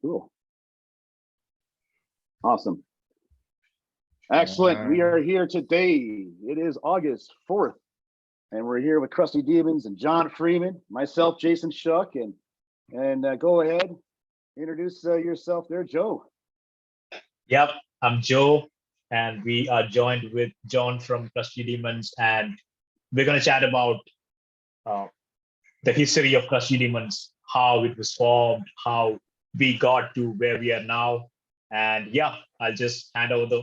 cool. Awesome. Excellent. We are here today. It is August 4th, and we're here with Crusty Demons and John Freeman, myself, Jason Shuck, and go ahead, introduce yourself there, Joe. Yep, I'm Joe, and we are joined with John from Crusty Demons, and we're going to chat about the history of Crusty Demons, how it was formed, how we got to where we are now. And yeah, I'll just hand over the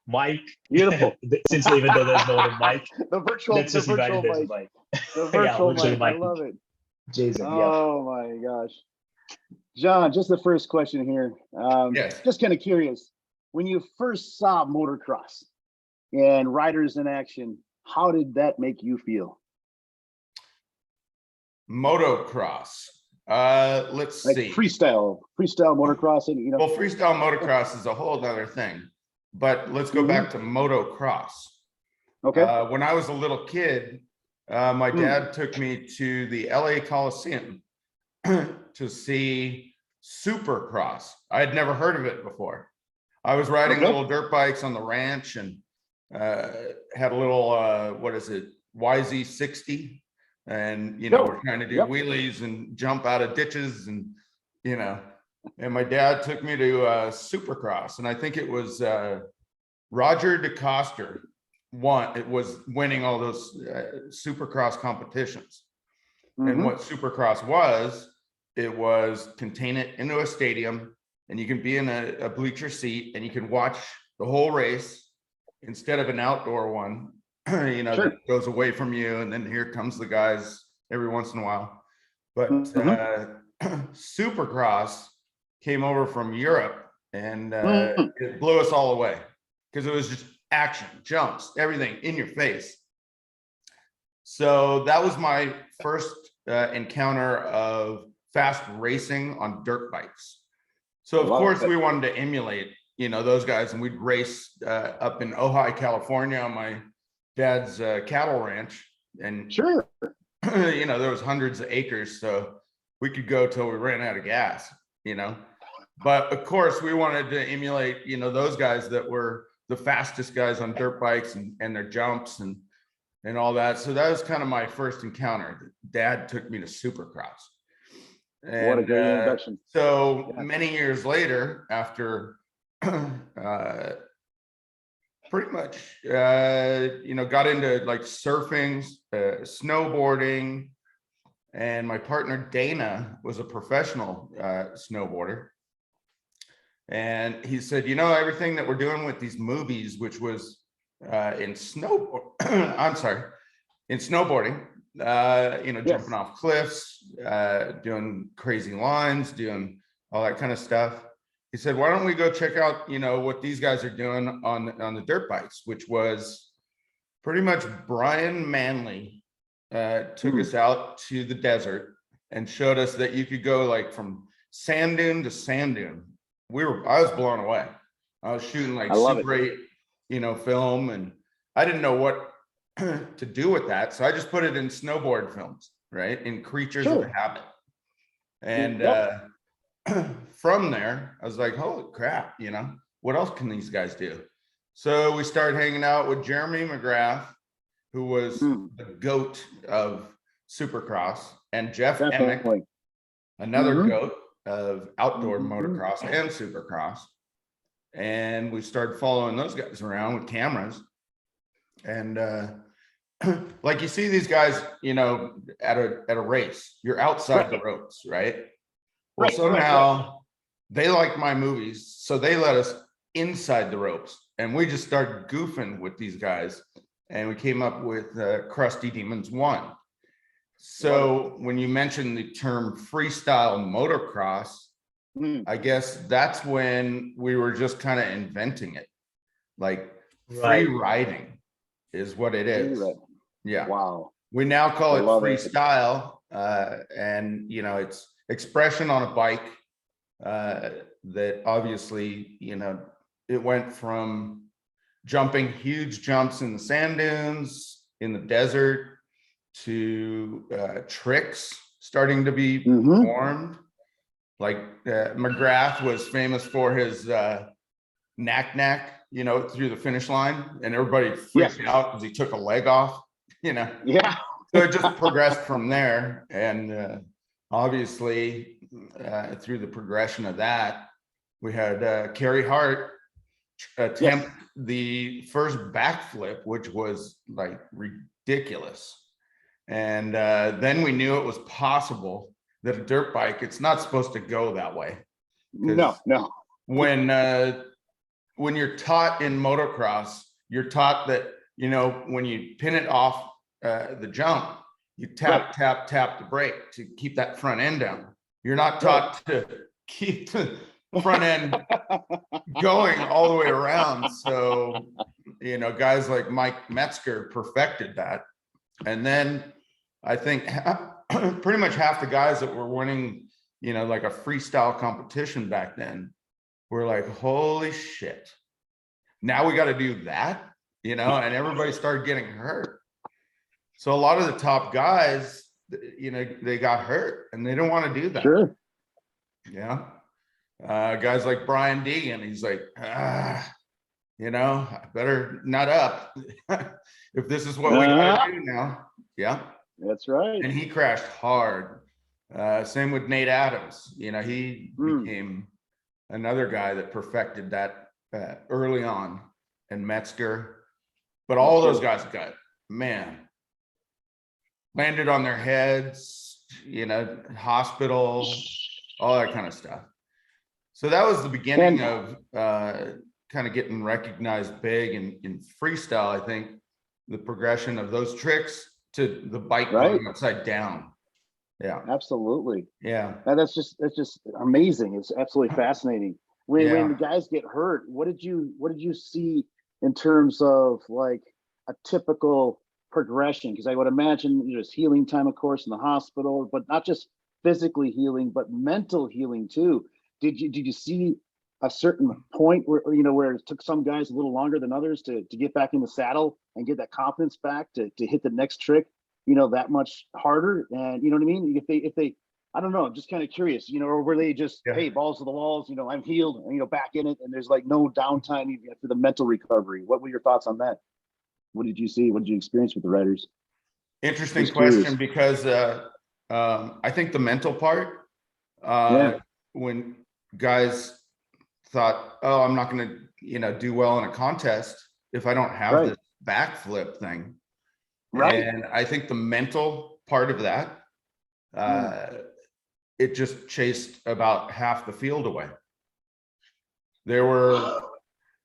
mic. Beautiful. Since even though there's no mic, the virtual, let's just imagine there's a mic. mic. The virtual, virtual mic. I love it. Jason, oh my gosh. John, just the first question here. Yes. Just kind of curious, when you first saw motocross and riders in action, how did that make you feel? Motocross. Let's see. Freestyle motocross, and Well, freestyle motocross is a whole other thing, but let's go back to motocross. Okay. When I was a little kid, my dad took me to the LA Coliseum to see Supercross. I had never heard of it before. I was riding little dirt bikes on the ranch and had a little what is it, YZ60, and we're trying to do wheelies and jump out of ditches, and and my dad took me to Supercross, and I think it was Roger DeCoster was winning all those Supercross competitions. And what Supercross was, it was contain it into a stadium, and you can be in a bleacher seat and you can watch the whole race instead of an outdoor one, that goes away from you, and then here comes the guys every once in a while. But Supercross came over from Europe, and it blew us all away because it was just action, jumps, everything in your face. So that was my first encounter of fast racing on dirt bikes. So of course we wanted to emulate, those guys, and we'd race up in Ojai, California on my dad's cattle ranch. And there was hundreds of acres, so we could go till we ran out of gas, But of course we wanted to emulate, those guys that were the fastest guys on dirt bikes and their jumps and all that. So that was kind of my first encounter. Dad took me to Supercross. And, what a great introduction. So many years later, after pretty much, got into like surfing, snowboarding, and my partner Dana was a professional snowboarder. And he said, everything that we're doing with these movies, which was in snowboarding, jumping off cliffs, doing crazy lines, doing all that kind of stuff. He said, why don't we go check out, what these guys are doing on the dirt bikes, which was pretty much Brian Manley took us out to the desert and showed us that you could go like from sand dune to sand dune. I was blown away. I was shooting like Super 8, film, and I didn't know what to do with that. So I just put it in snowboard films, right? In Creatures of Habit. And from there, I was like, holy crap, what else can these guys do? So we started hanging out with Jeremy McGrath, who was the GOAT of Supercross, and Jeff Emick, another GOAT of outdoor motocross and Supercross. And we started following those guys around with cameras. And like you see these guys, at a race, you're outside the ropes, right? Well, somehow they liked my movies, so they let us inside the ropes, and we just started goofing with these guys, and we came up with Crusty Demons 1. So when you mentioned the term freestyle motocross, I guess that's when we were just kind of inventing it. Like free riding is what it is. Yeah. Wow. We now call it freestyle, and it's expression on a bike that obviously, it went from jumping huge jumps in the sand dunes, in the desert, to tricks starting to be formed. Like McGrath was famous for his knack, through the finish line, and everybody freaked out because he took a leg off, Yeah. So it just progressed from there. And obviously, through the progression of that, we had Kerry Hart attempt the first backflip, which was like ridiculous. And then we knew it was possible that a dirt bike, it's not supposed to go that way. No. When you're taught in motocross, you're taught that, when you pin it off the jump, you tap the brake to keep that front end down. You're not taught to keep the front end going all the way around. So, guys like Mike Metzger perfected that. And then I think pretty much half the guys that were winning, like a freestyle competition back then, were like, holy shit, now we got to do that, and everybody started getting hurt. So a lot of the top guys, they got hurt and they don't want to do that. Sure. Yeah. Guys like Brian Deegan, he's like, I better nut up if this is what we got to do now. Yeah. That's right. And he crashed hard. Same with Nate Adams. He became another guy that perfected that early on, and Metzger. But all those guys landed on their heads, hospital, all that kind of stuff. So that was the beginning of kind of getting recognized big in freestyle. I think the progression of those tricks to the bike going upside down. Yeah, absolutely. Yeah, that's just amazing. It's absolutely fascinating. When the guys get hurt, what did you see in terms of like a typical progression? Because I would imagine there's healing time, of course, in the hospital, but not just physically healing, but mental healing too. Did you see a certain point where where it took some guys a little longer than others to get back in the saddle and get that confidence back to hit the next trick, that much harder? And you know what I mean? If they I don't know, I'm just kind of curious, or were they just, hey, balls to the walls, I'm healed, and back in it, and there's like no downtime even for the mental recovery? What were your thoughts on that? What did you see? What did you experience with the riders? Interesting question, because I think the mental part, when guys thought, oh, I'm not going to do well in a contest if I don't have this backflip thing. And I think the mental part of that, it just chased about half the field away. They were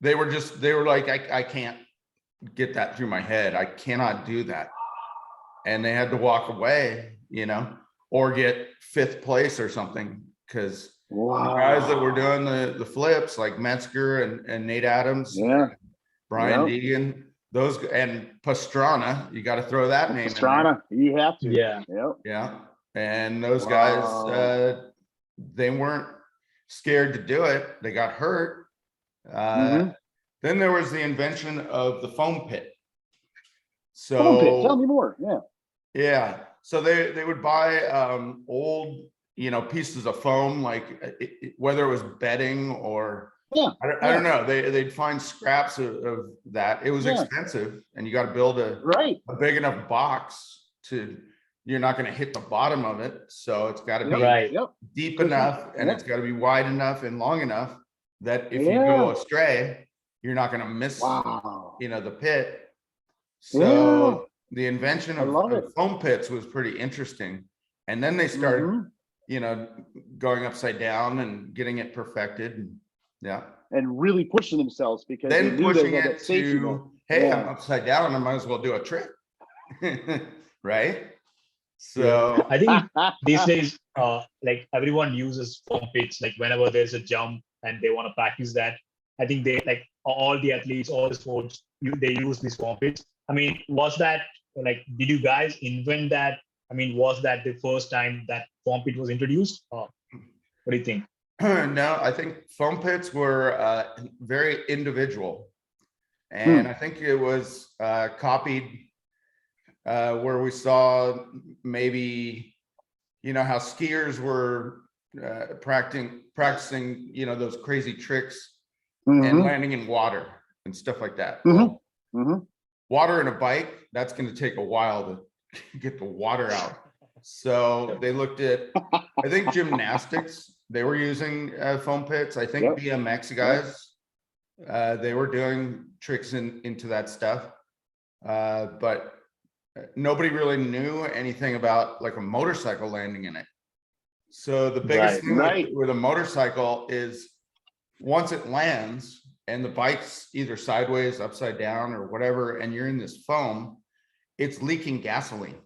like, I can't get that through my head. I cannot do that. And they had to walk away, or get 5th place or something, because the guys that were doing the flips, like Metzger and Nate Adams, Brian Deegan, those, and Pastrana, you got to throw that name Pastrana, in there. you have to. Yeah. And those guys, they weren't scared to do it. They got hurt. Then there was the invention of the foam pit. So foam pit, tell me more. Yeah. So they would buy old, pieces of foam, like whether it was bedding or I don't know. They'd find scraps of that. It was expensive, and you got to build a big enough box to. You're not going to hit the bottom of it, so it's got to be deep enough, and it's got to be wide enough and long enough that if you go astray, you're not going to miss, the pit. So the invention of foam pits was pretty interesting, and then they started, going upside down and getting it perfected, and really pushing themselves, because then pushing it to, hey, I'm upside down, I might as well do a trick, right? So I think these days, like everyone uses foam pits. Like whenever there's a jump and they want to practice that, I think they, like all the athletes, all the sports, they use these foam pits. I mean, was that like, did you guys invent that? I mean, was that the first time that foam pit was introduced? What do you think? No, I think foam pits were very individual, and I think it was copied. Where we saw maybe, how skiers were practicing, you know, those crazy tricks Mhm. and landing in water and stuff like that. Mhm. Well, Mhm. water in a bike, that's going to take a while to get the water out. So they looked at, I think gymnastics, they were using foam pits. I think Yep. BMX guys, they were doing tricks into that stuff. But nobody really knew anything about like a motorcycle landing in it. So the biggest thing with a motorcycle is once it lands and the bike's either sideways, upside down, or whatever, and you're in this foam, it's leaking gasoline.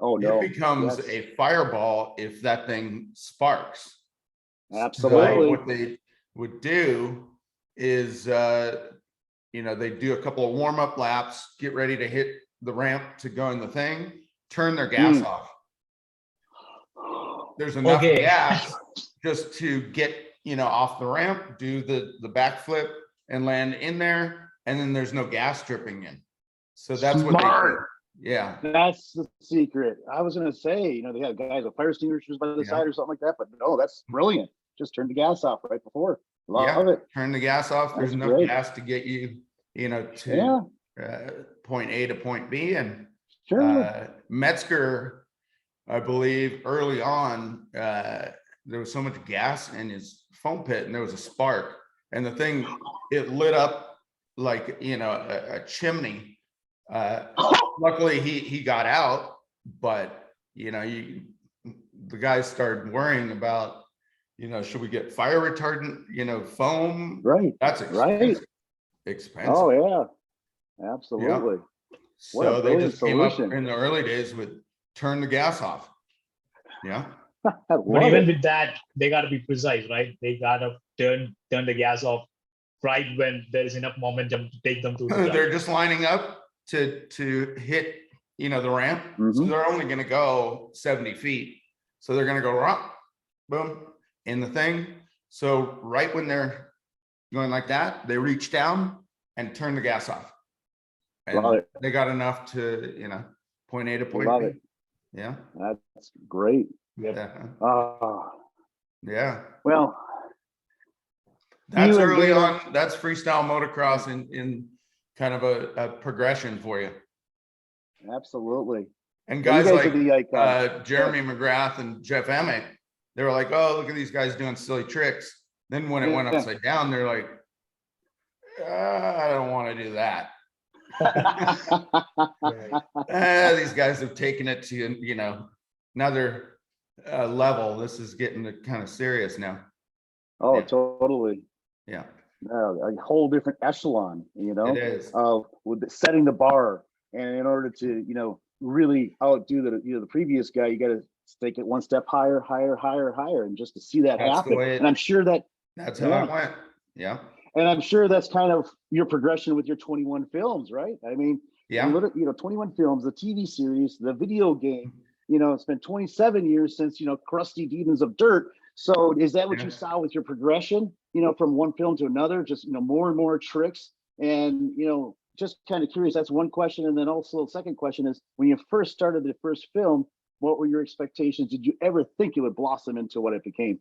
Oh no. It becomes Yes. a fireball if that thing sparks. Absolutely. So what they would do is, you know, they do a couple of warm-up laps, get ready to hit the ramp to go in the thing, turn their gas off. There's enough gas just to get, you know, off the ramp, do the backflip and land in there, and then there's no gas dripping in. So that's what they do. Yeah. That's the secret. I was gonna say, you know, they have guys with fire extinguishers by the side or something like that, but no, that's brilliant. Just turn the gas off right before. Love it. Turn the gas off. There's That's enough great. gas to get you, you know, to point A to point B. And Metzger, I believe early on, there was so much gas in his foam pit and there was a spark and the thing, it lit up like, you know, a chimney. Luckily he got out, but you know, the guys started worrying about, you know, should we get fire retardant, you know, foam? Right. That's expensive. Expensive. Oh yeah, absolutely. So they just came up in the early days with turn the gas off. Yeah. But even with that, they got to be precise, right? They got to turn the gas off right when there is enough momentum to take them to the jump. They're just lining up to hit, you know, the ramp. So they're only going to go 70 feet. So they're going to go rock, boom, in the thing. So right when they're going like that, they reach down and turn the gas off. And they got enough to, you know, point A to point B. Yeah. That's great. Yeah. Yeah. Well, that's early on. That's freestyle motocross in kind of a progression for you. Absolutely. And guys like Jeremy McGrath and Jeff Emmett, they were like, oh, look at these guys doing silly tricks. Then when it went upside down, they're like, I don't want to do that. These guys have taken it to, you know, another level. This is getting kind of serious now. Oh, totally. Yeah. A whole different echelon, you know, it is. With setting the bar, and in order to, you know, really outdo the previous guy, you got to take it one step higher, and just to see that happen. And I'm sure that's how it went. Yeah. And I'm sure that's kind of your progression with your 21 films, right? I mean, you look at, you know, 21 films, the TV series, the video game, you know, it's been 27 years since, you know, Crusty Demons of Dirt. So is that what you saw with your progression, you know, from one film to another, just, you know, more and more tricks? And, you know, just kind of curious, that's one question. And then also the second question is, when you first started the first film, what were your expectations? Did you ever think it would blossom into what it became?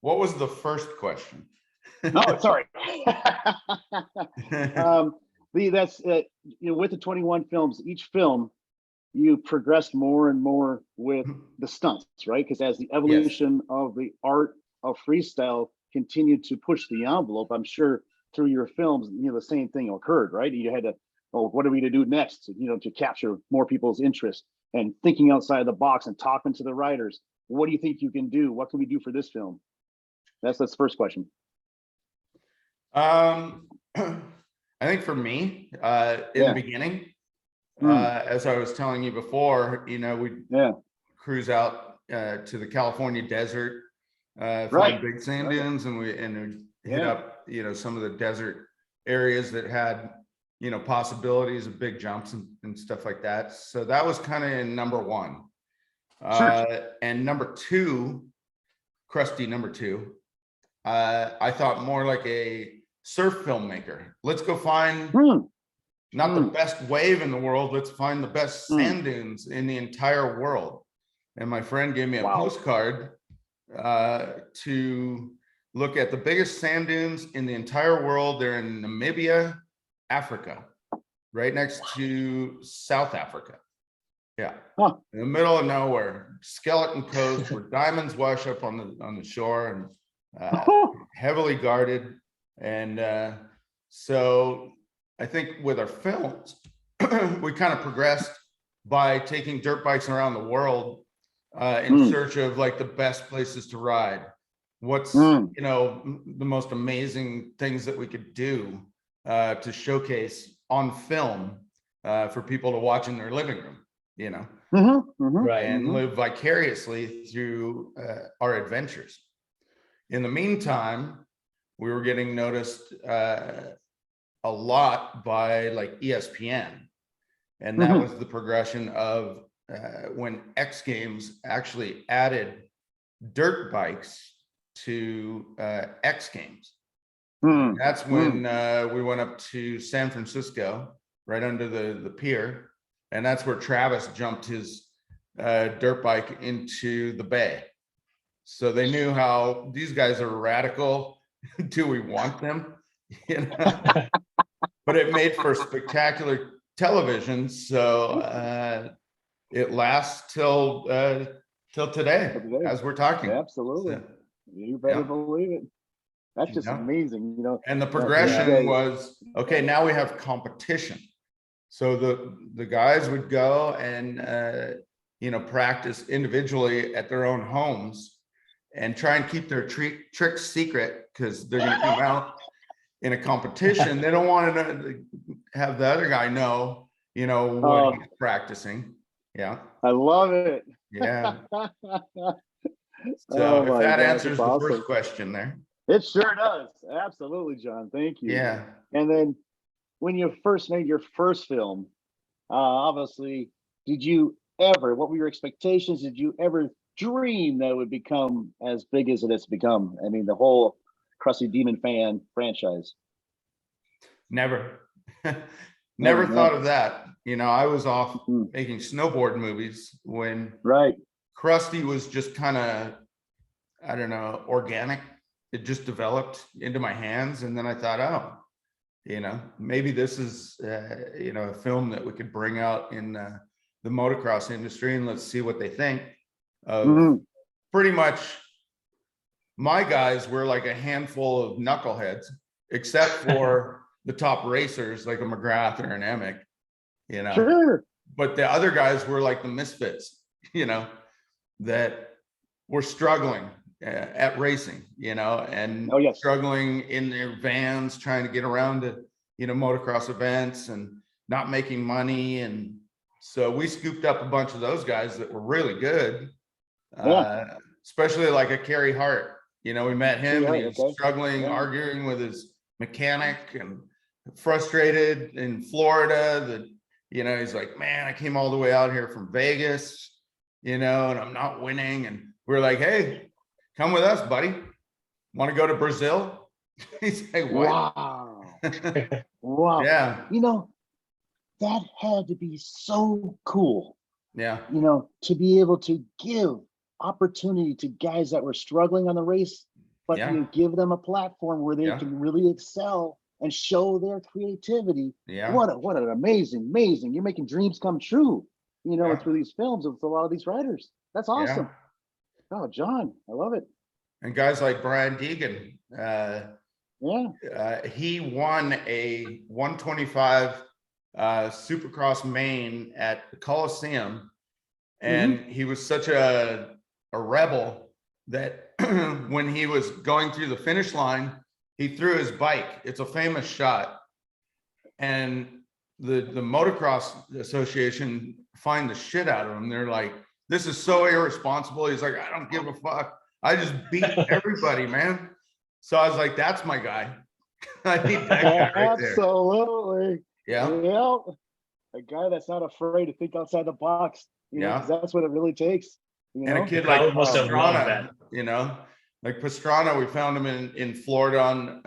What was the first question? Oh, sorry. That's you know, with the 21 films, each film you progressed more and more with the stunts, right? Because as the evolution of the art of freestyle continued to push the envelope, I'm sure through your films, you know, the same thing occurred, right? You had to, oh, what are we to do next? You know, to capture more people's interest and thinking outside the box and talking to the writers. What do you think you can do? What can we do for this film? That's the first question. I think for me, in the beginning, as I was telling you before, you know, we'd cruise out to the California desert, find big sand dunes, and we'd hit up, you know, some of the desert areas that had, you know, possibilities of big jumps and stuff like that. So that was kind of in number one. And number two, Crusty number two, I thought more like a surf filmmaker. Let's go find not the best wave in the world. Let's find the best sand dunes in the entire world. and my friend gave me a Wow. postcard to look at the biggest sand dunes in the entire world. They're in Namibia, Africa, right next to South Africa. Yeah, Huh. in the middle of nowhere, skeleton coast where diamonds wash up on the shore, and heavily guarded. And so I think with our films, we kind of progressed by taking dirt bikes around the world in search of like the best places to ride. What's you know, the most amazing things that we could do to showcase on film for people to watch in their living room, you know, Right. and live vicariously through our adventures. In the meantime, we were getting noticed a lot by like ESPN, and that was the progression of when X Games actually added dirt bikes to X Games. That's when we went up to San Francisco, right under the pier, and that's where Travis jumped his dirt bike into the bay. So they knew how these guys are radical. Do we want them? You know? But it made for spectacular television. So it lasts till today, as we're talking. Absolutely. So, You better yeah. believe it. That's just Yeah. amazing, you know. And the these progression guys- was, okay, now we have competition. So the guys would go and you know, practice individually at their own homes and try and keep their tricks secret, because they're going to come out in a competition. They don't want to have the other guy know, you know, what he's practicing. Yeah. I love it. Yeah. Oh So if my that gosh, answers it's the awesome. first question there. It sure does. Absolutely, John. Thank you. Yeah. And then when you first made your first film, obviously, did you ever, what were your expectations? Did you ever dream that it would become as big as it has become? I mean, the whole Crusty Demon fan franchise. Never. Never Never, thought yeah. of that. You know, I was off making snowboard movies when Right. Crusty was just kind of, I don't know, organic. It just developed into my hands. And then I thought, oh, you know, maybe this is, you know, a film that we could bring out in the motocross industry, and let's see what they think of. Pretty much my guys were like a handful of knuckleheads, except for the top racers like a McGrath or an Emick, you know. Sure. But the other guys were like the misfits, you know, that were struggling at racing, you know, and struggling in their vans, trying to get around to, you know, motocross events and not making money. And so we scooped up a bunch of those guys that were really good, especially like a Kerry Hart. You know, we met him and he was struggling, arguing with his mechanic and frustrated in Florida that, you know, he's like, man, I came all the way out here from Vegas, you know, and I'm not winning. And we're like, hey, come with us, buddy. Want to go to Brazil? He's like, what? Wow. Wow. Yeah. You know, that had to be so cool. Yeah. You know, to be able to give opportunity to guys that were struggling on the race, but you give them a platform where they can really excel and show their creativity. Yeah. What an amazing, you're making dreams come true, you know, through these films with a lot of these writers. That's awesome. Oh, John, I love it. And guys like Brian Deegan, he won a 125 Supercross main at the Coliseum, and he was such a rebel that when he was going through the finish line, he threw his bike. It's a famous shot, and the Motocross Association fined the shit out of him. They're like, this is so irresponsible. He's like, I don't give a fuck. I just beat everybody, man. So I was like, that's my guy. I need that guy right there. Absolutely. Yeah. Yeah. A guy that's not afraid to think outside the box. You know, 'cause that's what it really takes. You know? And a kid like Pastrana, you know, like Pastrana, we found him in Florida on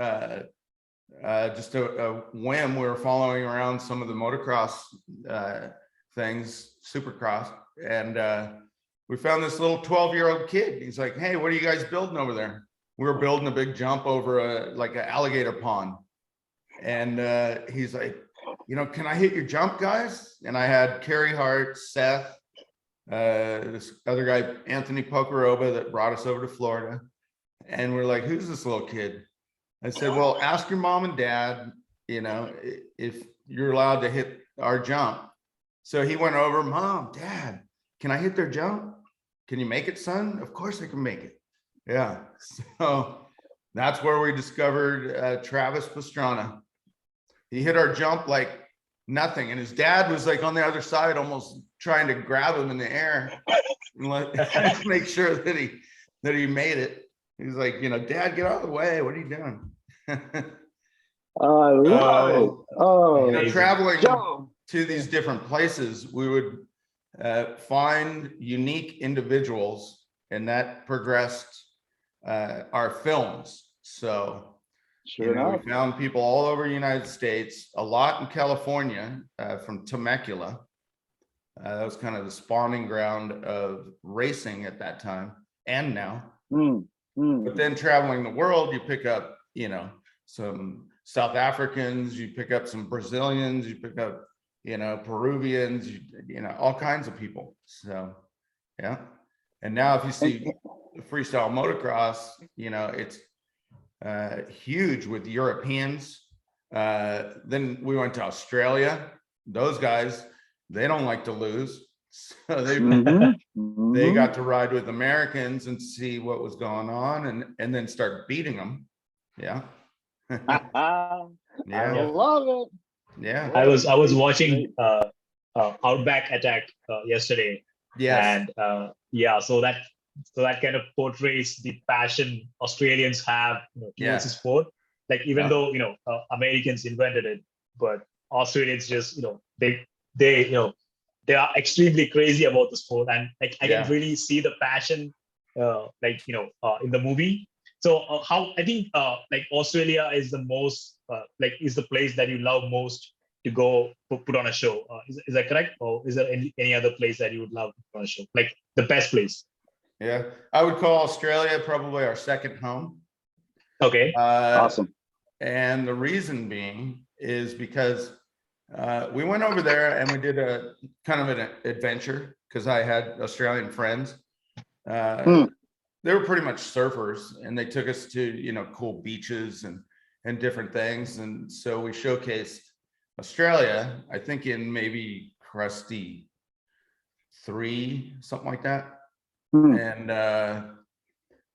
just a whim. We were following around some of the motocross things, Supercross, and we found this little 12-year-old kid. He's like, hey, what are you guys building over there? We were building a big jump over like an alligator pond. And he's like, can I hit your jump, guys? And I had Kerry Hart, Seth, this other guy, Anthony Pocaroba, that brought us over to Florida. And we're like, who's this little kid? I said, well, ask your mom and dad, if you're allowed to hit our jump. So he went over, Mom, Dad, can I hit their jump? Can you make it, son? Of course I can make it. Yeah. So that's where we discovered Travis Pastrana. He hit our jump like nothing. And his dad was like on the other side, almost trying to grab him in the air and make sure that he made it. He's like, Dad, get out of the way. What are you doing? I love it. Oh, traveling Joe. to these different places, we would find unique individuals, and that progressed our films. So, Sure enough. we found people all over the United States, a lot in California, from Temecula. That was kind of the spawning ground of racing at that time and now. But then traveling the world, you pick up, some South Africans, you pick up some Brazilians, you pick up, Peruvians, all kinds of people. So, yeah. And now if you see freestyle motocross, it's huge with Europeans. Then we went to Australia. Those guys, they don't like to lose. So they got to ride with Americans and see what was going on and then start beating them. Yeah. I Yeah. love it. Yeah. I was watching Outback Attack yesterday. Yes. And so that kind of portrays the passion Australians have towards the sport. Like even though Americans invented it, but Australians just they are extremely crazy about the sport, and like I can really see the passion in the movie. So how I think like Australia is the most is the place that you love most to go put on a show. Is that correct? Or is there any other place that you would love to put on a show? Like the best place? Yeah, I would call Australia probably our second home. Okay. Awesome. And the reason being is because we went over there and we did a kind of an adventure because I had Australian friends. They were pretty much surfers, and they took us to cool beaches and different things. And so we showcased Australia, I think in maybe Crusty 3, something like that. And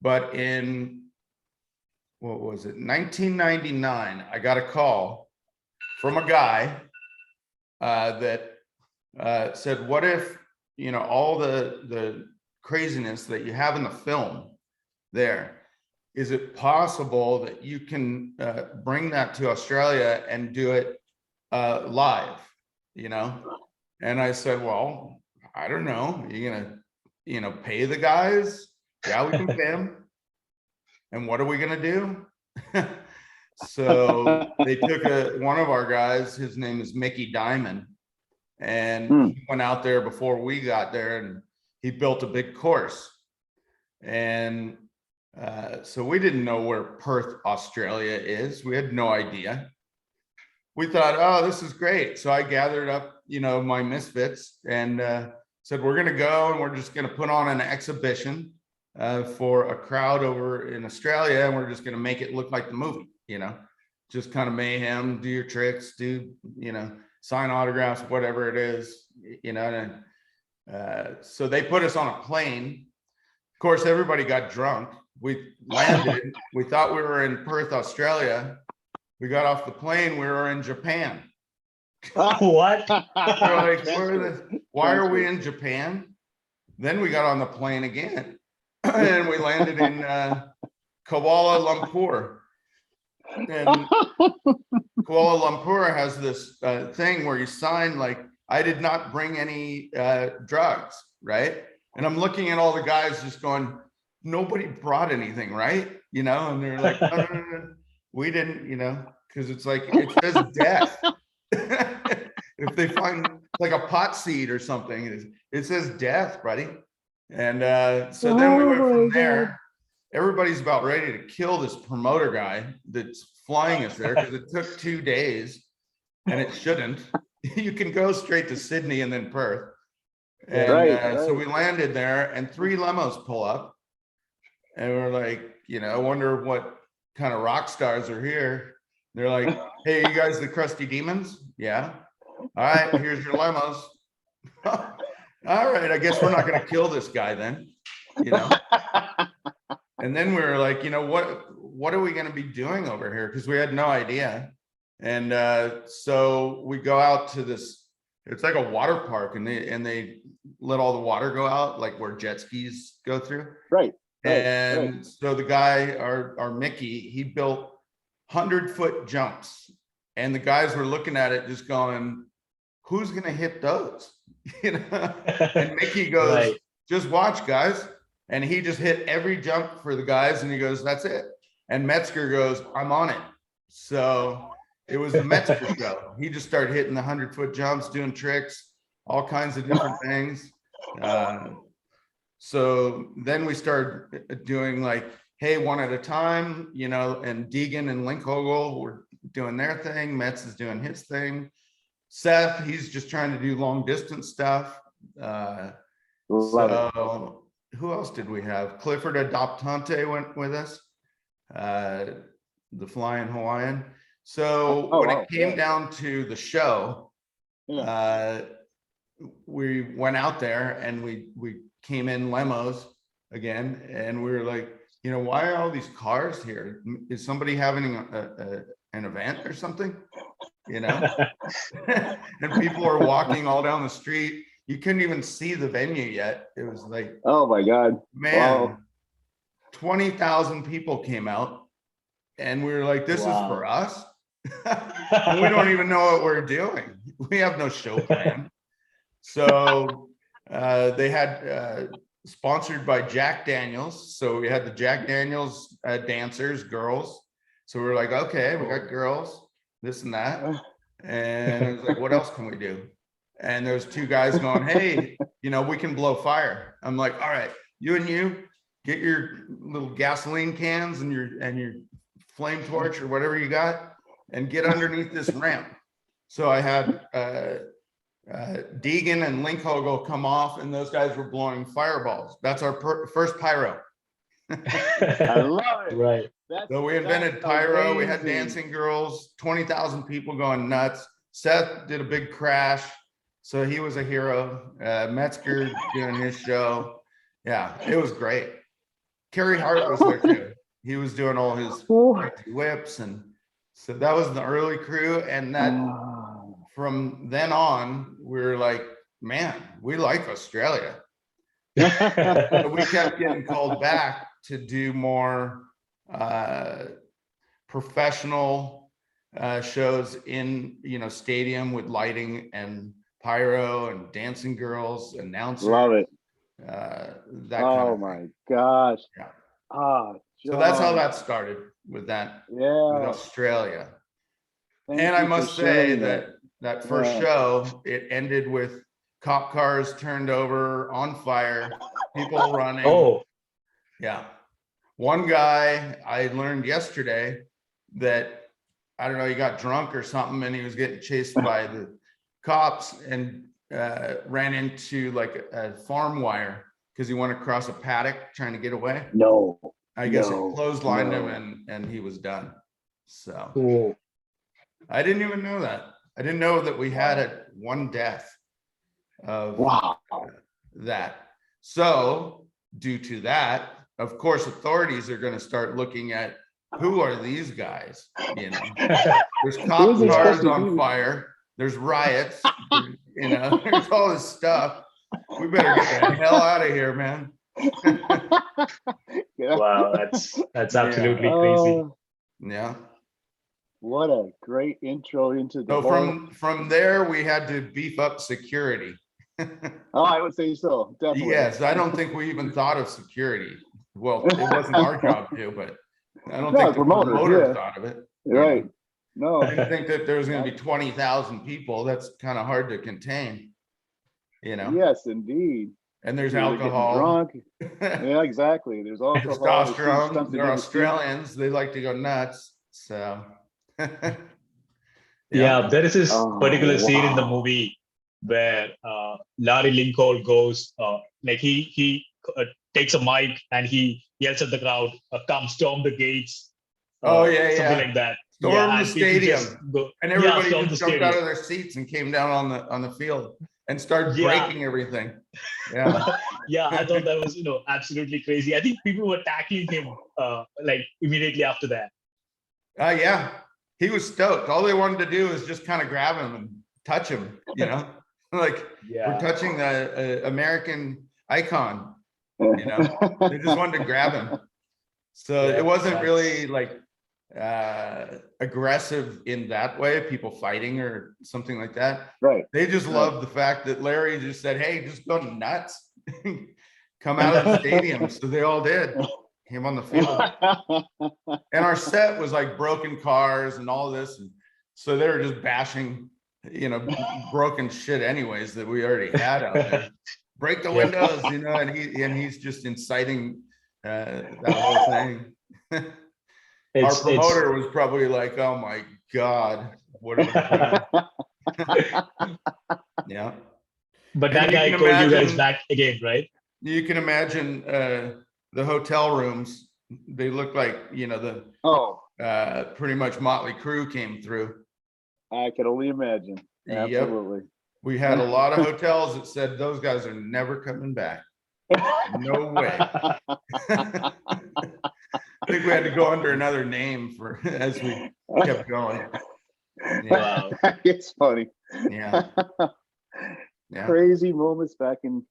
but in what was it, 1999, I got a call from a guy that said, what if all the craziness that you have in the film there, is it possible that you can bring that to Australia and do it live? And I said, well, I don't know, you're gonna pay the guys? Yeah, we can pay them. And what are we gonna do? So they took one of our guys, his name is Mickey Diamond, and he went out there before we got there, and he built a big course. And so we didn't know where Perth, Australia is. We had no idea. We thought, oh, this is great. So I gathered up, my misfits and said, we're going to go and we're just going to put on an exhibition for a crowd over in Australia. And we're just going to make it look like the movie, just kind of mayhem, do your tricks, sign autographs, whatever it is, so they put us on a plane. Of course, everybody got drunk. We landed. We thought we were in Perth, Australia. We got off the plane. We were in Japan. What? We're like, why are we in Japan? Then we got on the plane again, and we landed in Kuala Lumpur. And Kuala Lumpur has this thing where you sign like, I did not bring any drugs, right? And I'm looking at all the guys just going, nobody brought anything, right? And they're like, no, we didn't, because it's like, it says death. If they find like a pot seed or something, it says death, buddy. And so then we went Oh from my there. Everybody's about ready to kill this promoter guy that's flying us there because it took 2 days and it shouldn't. You can go straight to Sydney and then Perth. And Right, so right. we landed there and 3 limos pull up. And we're like, I wonder what kind of rock stars are here. They're like, hey, you guys the Crusty Demons? Yeah. All right, here's your limos. All right, I guess we're not going to kill this guy then, And then we were like, what are we going to be doing over here? Because we had no idea. And so we go out to this, it's like a water park, and they let all the water go out, like where jet skis go through. Right. And so the guy, our Mickey, he built 100-foot jumps, and the guys were looking at it just going, who's going to hit those? And Mickey goes, Right. just watch, guys. And he just hit every jump for the guys, and he goes, that's it. And Metzger goes, I'm on it. So it was the Metzger show. He just started hitting the 100-foot jumps, doing tricks, all kinds of different things. So then we started doing like, hey, one at a time, and Deegan and Linkhogel were doing their thing. Metz is doing his thing. Seth, he's just trying to do long distance stuff. So who else did we have? Clifford Adoptante went with us, the Flying Hawaiian. So when it came down to the show, we went out there and we came in limos again, and we were like, why are all these cars here? Is somebody having an event or something? And people are walking all down the street. You couldn't even see the venue yet. It was like, oh my God, man, wow. 20,000 people came out, and we were like, this is for us. We don't even know what we're doing. We have no show plan. So they had sponsored by Jack Daniels. So we had the Jack Daniels dancers, girls. So we were like, okay, we got girls, this and that. And it was like, what else can we do? And there's 2 guys going, hey, we can blow fire. I'm like, all right, you get your little gasoline cans and your flame torch or whatever you got, and get underneath this ramp. So I had Deegan and Linkhogel come off, and those guys were blowing fireballs. That's our first pyro. I love it. Right. So we invented pyro. amazing. We had dancing girls, 20,000 people going nuts. Seth did a big crash, so he was a hero. Metzger doing his show. Yeah, it was great. Kerry Hart was there too. He was doing all his whips, and so that was the early crew. And that from then on, we were like, man, we like Australia. So we kept getting called back to do more professional shows in stadium with lighting and pyro and dancing girls, announcers. Love it. That Oh kind of my thing. gosh. Yeah. So that's how that started with that. Yeah. With Australia. Thank And I you must for say sharing that first show, it ended with cop cars turned over, on fire, people running. Oh, Yeah. One guy, I learned yesterday that, I don't know, he got drunk or something, and he was getting chased by the cops, and ran into like a farm wire because he went across a paddock trying to get away. No. I guess it clotheslined him, and he was done. So cool. I didn't even know that. I didn't know that we had one death of that. So due to that, of course, authorities are going to start looking at who are these guys. There's cop cars on fire. There's riots. There's all this stuff. We better get the hell out of here, man. Wow, that's absolutely crazy. Yeah. What a great intro into the So from there, we had to beef up security. I would say so, definitely. Yes, I don't think we even thought of security. Well, it wasn't our job to, but I don't think the promoter thought of it. Right. No. I didn't think that there was going to be 20,000 people. That's kind of hard to contain. Yes, indeed. and there's You're either getting alcohol. drunk. Yeah, exactly. There's alcohol. there's Testosterone. stunts They're you've never seen. Australians. They like to go nuts. So, Yeah, there is this Oh, particular scene in the wow. movie where Larry Lincoln goes, like he takes a mic and he yells at the crowd, "Come storm the gates," Oh, yeah, something yeah. like that. Storm the and people just stadium. go, And yeah, everybody storm the just jumped out stadium. of their seats and came down on the field and started Yeah. breaking everything. Yeah. Yeah, I thought that was absolutely crazy. I think people were tackling him like immediately after that. Yeah. He was stoked. All they wanted to do was just kind of grab him and touch him, like Yeah. we're touching the American icon, they just wanted to grab him. So Yeah, it wasn't that's- really like aggressive in that way, people fighting or something like that. Right. They just Right. loved the fact that Larry just said, "Hey, just go nuts, come out of the stadium." So they all did. Came on the field, and our set was like broken cars and all this, and so they were just bashing, broken shit anyways that we already had out there. Break the windows, and he's just inciting that whole thing. Our promoter was probably like, "Oh my God, what are we doing?" Yeah. But And that you guy can called you guys imagine- back again, right? You can imagine the hotel rooms. They look like, the Oh, pretty much Motley Crue came through. I can only imagine. Yep. Absolutely. We had a lot of hotels that said those guys are never coming back. No way. I think we had to go under another name for as we kept going. Yeah. Wow. It's funny. Yeah. Yeah. Crazy moments back in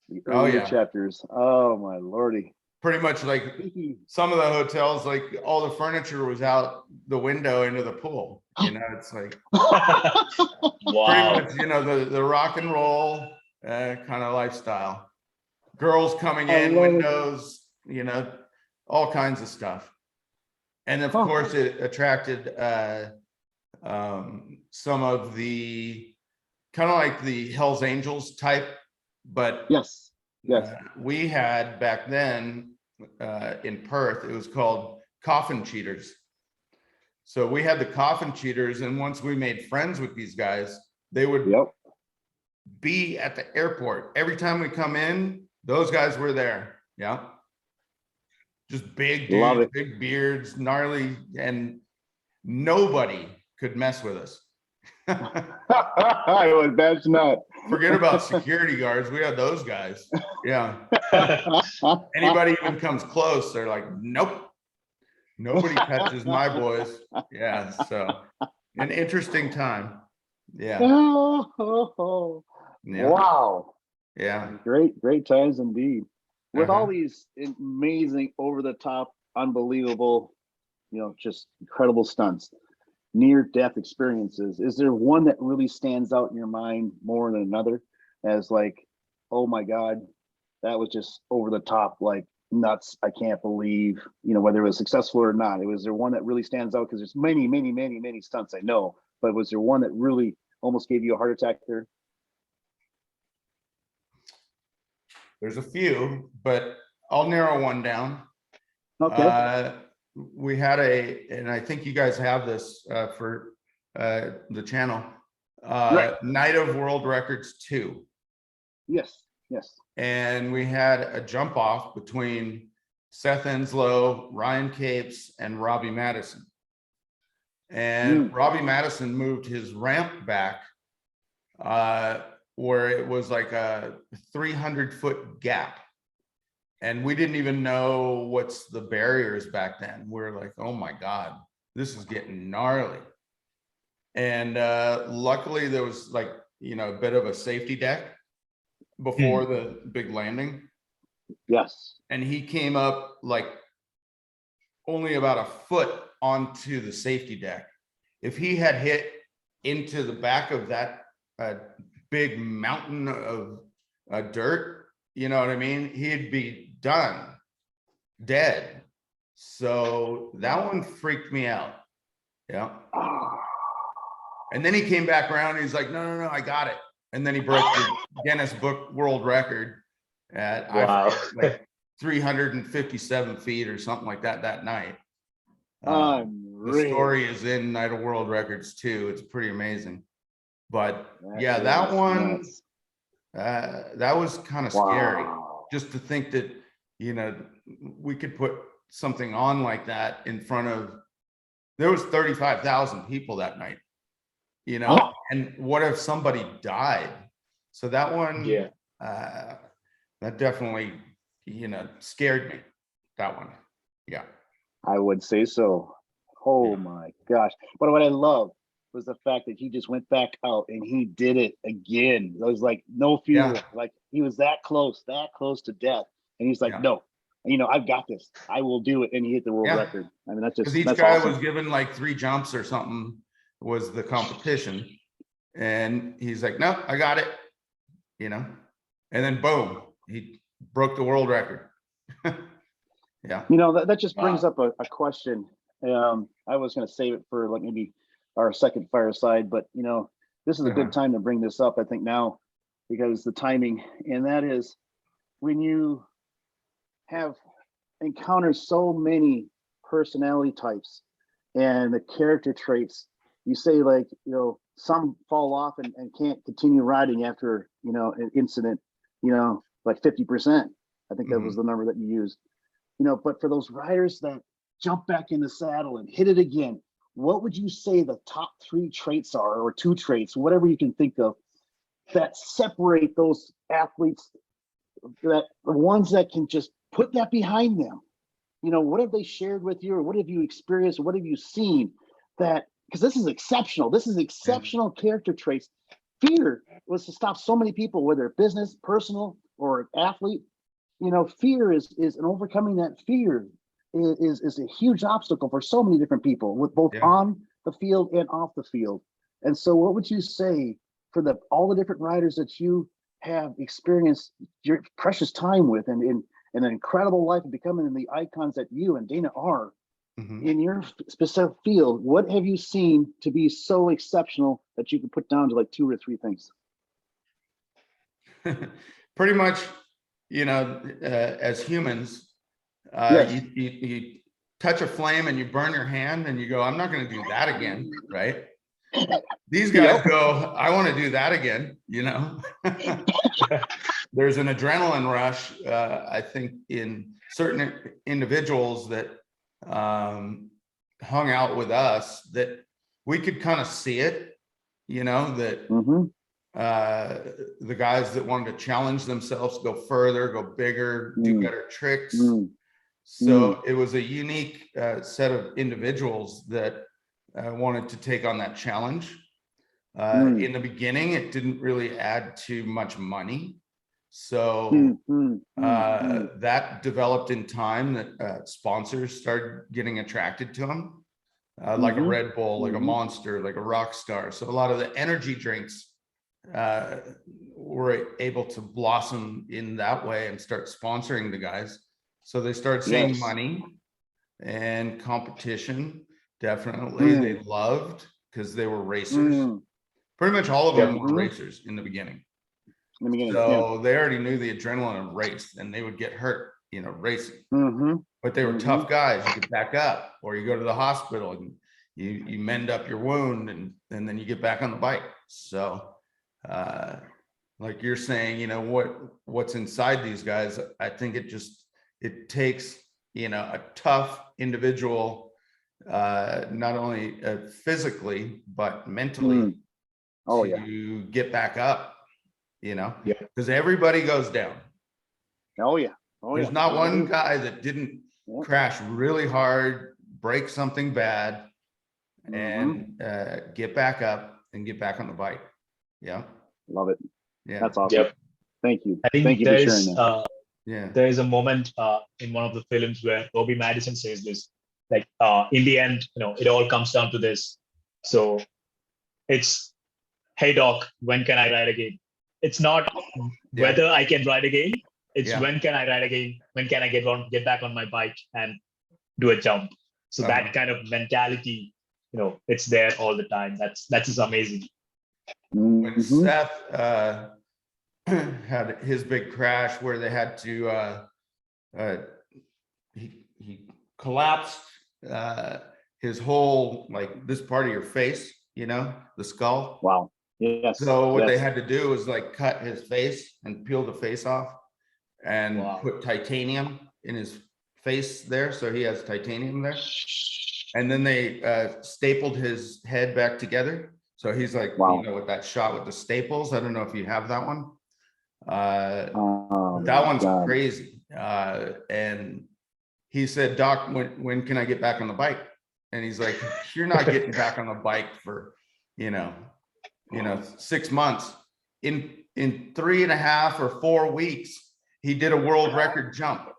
the Oh, earlier yeah. chapters. Oh my lordy. Pretty much like some of the hotels, like all the furniture was out the window into the pool. It's like Wow. pretty much, the rock and roll kind of lifestyle. Girls coming I in, love it. windows, all kinds of stuff. And of course, it attracted some of the kind of like the Hells Angels type, but Yes. Yes. we had back then in Perth, it was called coffin cheaters. So we had the coffin cheaters, and once we made friends with these guys, they would Yep. be at the airport. Every time we come in, those guys were there. Yeah. Just big Love dudes, it. big beards, gnarly, and nobody could mess with us. I would bet not. Forget about security guards. We had those guys. Yeah. Anybody even comes close, they're like, nope. Nobody touches my boys. Yeah. So an interesting time. Yeah. Oh, Yeah. wow. Yeah. Great times indeed. With all Uh-huh. these amazing, over the top, unbelievable, just incredible stunts, near death experiences, is there one that really stands out in your mind more than another as like, oh my God, that was just over the top, like nuts. I can't believe, whether it was successful or not. Was there one that really stands out? Because there's many stunts I know, but was there one that really almost gave you a heart attack there? There's a few, but I'll narrow one down. Okay. We had and I think you guys have this for the channel, Right. Night of World Records 2. Yes. And we had a jump off between Seth Enslow, Ryan Capes, and Robbie Madison. And Robbie Madison moved his ramp back where it was like a 300-foot gap. And we didn't even know what's the barriers back then. We're like, oh my God, this is getting gnarly. And luckily there was like, a bit of a safety deck before the big landing. Yes. And he came up like only about a foot onto the safety deck. If he had hit into the back of that big mountain of dirt, you know what I mean? He'd be done, dead. So that one freaked me out. Yeah. And then he came back around and he's like, no, I got it. And then he broke the Guinness Book World Record at Wow. I forget, like 357 feet or something like that night. The Unreal. story is in Night of World Records too. It's pretty amazing. But yeah, is that one, nuts. that was kind of scary. Wow. Just to think that, you know, we could put something on like that in front of, there was 35,000 people that night, you know, Oh. and what if somebody died? So that one, Yeah. that definitely, you know, scared me, that one. Yeah. I would say so. Oh my gosh. But what I love was the fact that he just went back out and he did it again. It was like no fear. Yeah. Like he was that close to death. And he's like, Yeah. no, you know, I've got this. I will do it. And he hit the world Yeah. record. I mean, that's just, Because each that's guy awesome. was given like 3 jumps or something was the competition. And he's like, no, I got it, you know, and then boom, he broke the world record. Yeah. You know, that just brings up a question. I was going to save it for like maybe our second fireside, but you know, this is a good time to bring this up, I think now, because the timing, and that is when you have encountered so many personality types and the character traits, you say like, you know, some fall off and can't continue riding after, you know, an incident, you know, like 50%. I think that was the number that you used. You know, but for those riders that jump back in the saddle and hit it again, what would you say the top 3 traits are, or 2 traits, whatever you can think of, that separate those athletes, that the ones that can just put that behind them? You know, what have they shared with you, or what have you experienced, or what have you seen that, because this is exceptional. This is exceptional character traits. Fear was to stop so many people, whether business, personal, or athlete. You know, fear is and overcoming that fear is a huge obstacle for so many different people, with both on the field and off the field. And so what would you say for all the different riders that you have experienced your precious time with, and in an incredible life of becoming the icons that you and Dana are in your specific field? What have you seen to be so exceptional that you could put down to like 2 or 3 things? Pretty much, you know, as humans, you touch a flame and you burn your hand and you go, I'm not going to do that again, right? These guys go, I want to do that again, you know. There's an adrenaline rush, I think, in certain individuals that hung out with us, that we could kind of see it, you know, that the guys that wanted to challenge themselves, go further, go bigger, do better tricks. So it was a unique set of individuals that wanted to take on that challenge. In the beginning, it didn't really add too much money. So that developed in time, that sponsors started getting attracted to them, like a Red Bull, like a Monster, like a Rockstar. So a lot of the energy drinks were able to blossom in that way and start sponsoring the guys. So they started seeing money and competition. Definitely they loved, because they were racers. Pretty much all of them were racers in the beginning. So they already knew the adrenaline of race, and they would get hurt, you know, racing. But they were tough guys. You could back up, or you go to the hospital and you mend up your wound, and then you get back on the bike. So like you're saying, you know, what's inside these guys, I think it takes, you know, a tough individual, not only physically but mentally, to get back up, you know, because everybody goes down. There's not one guy that didn't crash really hard, break something bad, and get back up and get back on the bike. Love it. That's awesome. Thank you. I think Thank you for sharing that. There is a moment in one of the films where Bobby Madison says this, like, in the end, you know, it all comes down to this. So it's, hey doc, when can I ride again? It's not whether I can ride again. It's when can I ride again? When can I get back on my bike and do a jump? So that kind of mentality, you know, it's there all the time. That's just amazing. When Seth had his big crash where they had to he collapsed his whole, like, this part of your face, you know, the skull. Wow. Yes. So what they yes. had to do was like cut his face and peel the face off and Wow. put titanium in his face there, so he has titanium there. And then they stapled his head back together. So he's like, Wow. you know, with that shot with the staples. I don't know if you have that one. Oh, That one's God. crazy. And he said, Doc, when can I get back on the bike? And he's like, you're not getting back on the bike for, you know, 6 months. In 3.5 or 4 weeks, he did a world record jump.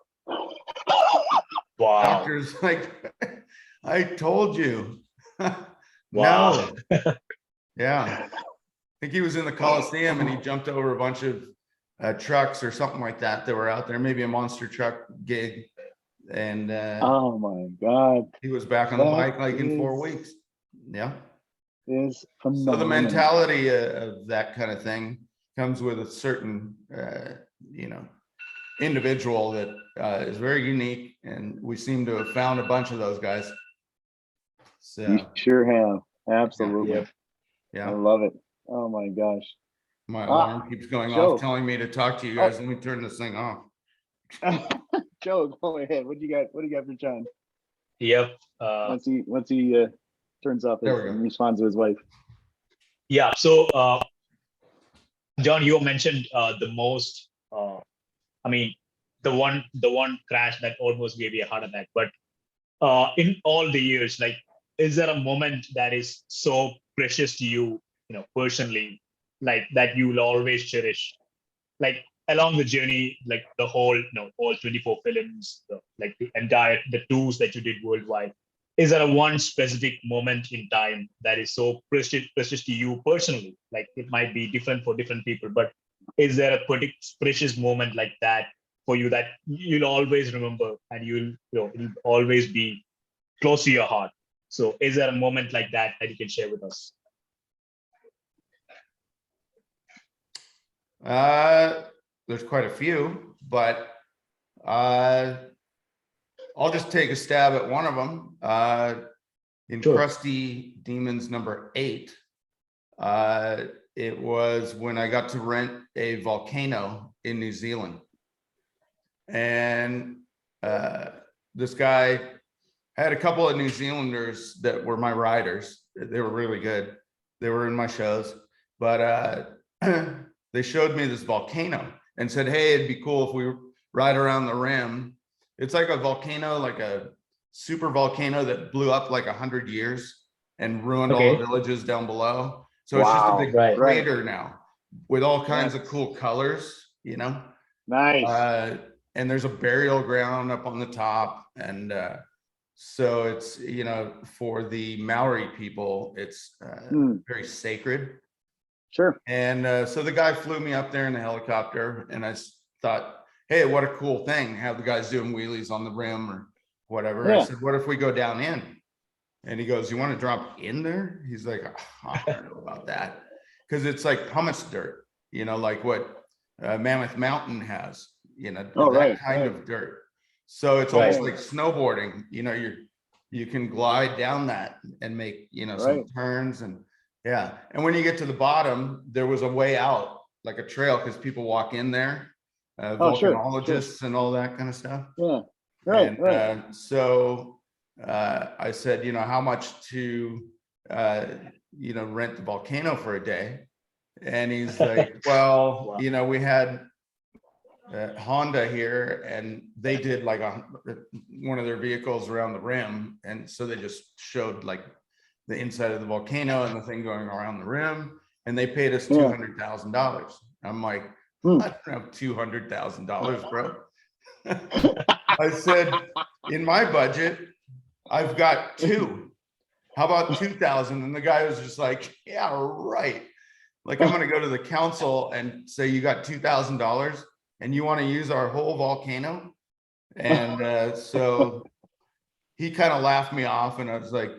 Wow. Doctor's like, I told you. Wow. No. Yeah. I think he was in the Coliseum and he jumped over a bunch of trucks or something like that that were out there, maybe a monster truck gig. And Oh my God. he was back on the That bike like in 4 is- weeks. Yeah. Is So phenomenal. the mentality of that kind of thing comes with a certain, you know, individual that is very unique, and we seem to have found a bunch of those guys. So You sure have. Absolutely. Yep. I yeah, love it. Oh my gosh. my alarm keeps going Joe. off telling me to talk to you guys. Let me turn this thing off. Joe, go ahead. What do you got? What do you got for John? Yep. Once he turns off There his, we go. and responds to his wife. Yeah. So, John, you mentioned the most. I mean, the one crash that almost gave you a heart attack. But in all the years, like, is there a moment that is so precious to you, you know, personally, like that you will always cherish, like along the journey, like the whole, you know, all 24 films, like the tours that you did worldwide? Is there a one specific moment in time that is so precious to you personally? Like, it might be different for different people, but is there a particular precious moment like that for you that you'll always remember and it'll always be close to your heart? So is there a moment like that that you can share with us? There's quite a few, but I'll just take a stab at one of them. In Sure. Crusty Demons #8, it was when I got to rent a volcano in New Zealand. And this guy, I had a couple of New Zealanders that were my riders. They were really good. They were in my shows, but they showed me this volcano and said, hey, it'd be cool if we ride around the rim. It's like a volcano, like a super volcano that blew up like 100 years and ruined all the villages down below. So it's just a big Right. crater now with all kinds Yes. of cool colors, you know? Nice. And there's a burial ground up on the top. And so it's, you know, for the Maori people, it's very sacred. Sure. And so the guy flew me up there in the helicopter, and I thought, hey, what a cool thing, have the guys doing wheelies on the rim or whatever. Yeah. I said, what if we go down in? And he goes, you want to drop in there? He's like, oh, I don't know about that. Because it's like pumice dirt, you know, like what Mammoth Mountain has, you know, that kind of dirt. So it's almost like snowboarding, you know, you can glide down that and make, you know, some turns. And yeah. And when you get to the bottom, there was a way out, like a trail, because people walk in there, volcanologists and all that kind of stuff. Yeah. Right. And so I said, you know, how much to, you know, rent the volcano for a day? And he's like, well, you know, we had Honda here, and they did like one of their vehicles around the rim. And so they just showed like the inside of the volcano and the thing going around the rim. And they paid us $200,000. I'm like, I don't have $200,000, bro. I said, in my budget, I've got two. How about 2,000? And the guy was just like, yeah, right. Like, I'm going to go to the council and say, you got $2,000 and you want to use our whole volcano? And so he kind of laughed me off, and I was like,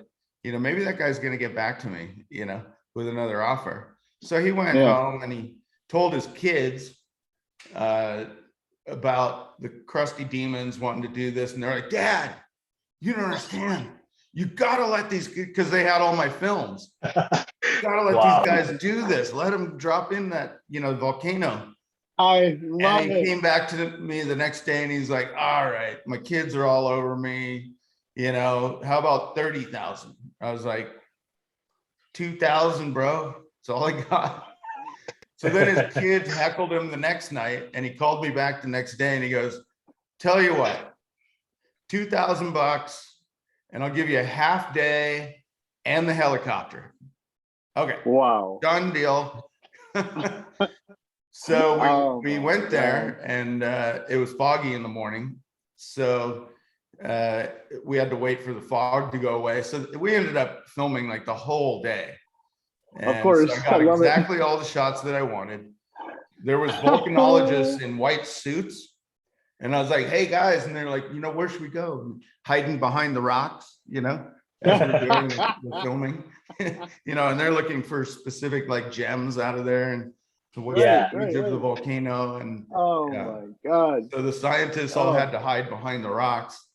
you know, maybe that guy's going to get back to me, you know, with another offer. So he went home and he told his kids, about the Crusty Demons wanting to do this, and they're like, Dad, you don't understand. You gotta let these, because they had all my films. You gotta let Wow. these guys do this. Let them drop in that, volcano. I love And he it. came back to me the next day and he's like, all right, my kids are all over me. How about 30,000? I was like, 2,000, bro. That's all I got. So then his kids heckled him the next night, and he called me back the next day and he goes, tell you what, $2,000 and I'll give you a half day and the helicopter. Okay. Wow. Done deal. So we Oh, went my there, and it was foggy in the morning. So we had to wait for the fog to go away. So we ended up filming like the whole day. And Of course. so I got I love exactly all the shots that I wanted. There was volcanologists in white suits. And I was like, hey guys, and they're like, where should we go? Hiding behind the rocks, as we're doing the filming, and they're looking for specific like gems out of there, and what's Yeah. the age of the volcano. And Oh yeah. my God. So the scientists all had to hide behind the rocks.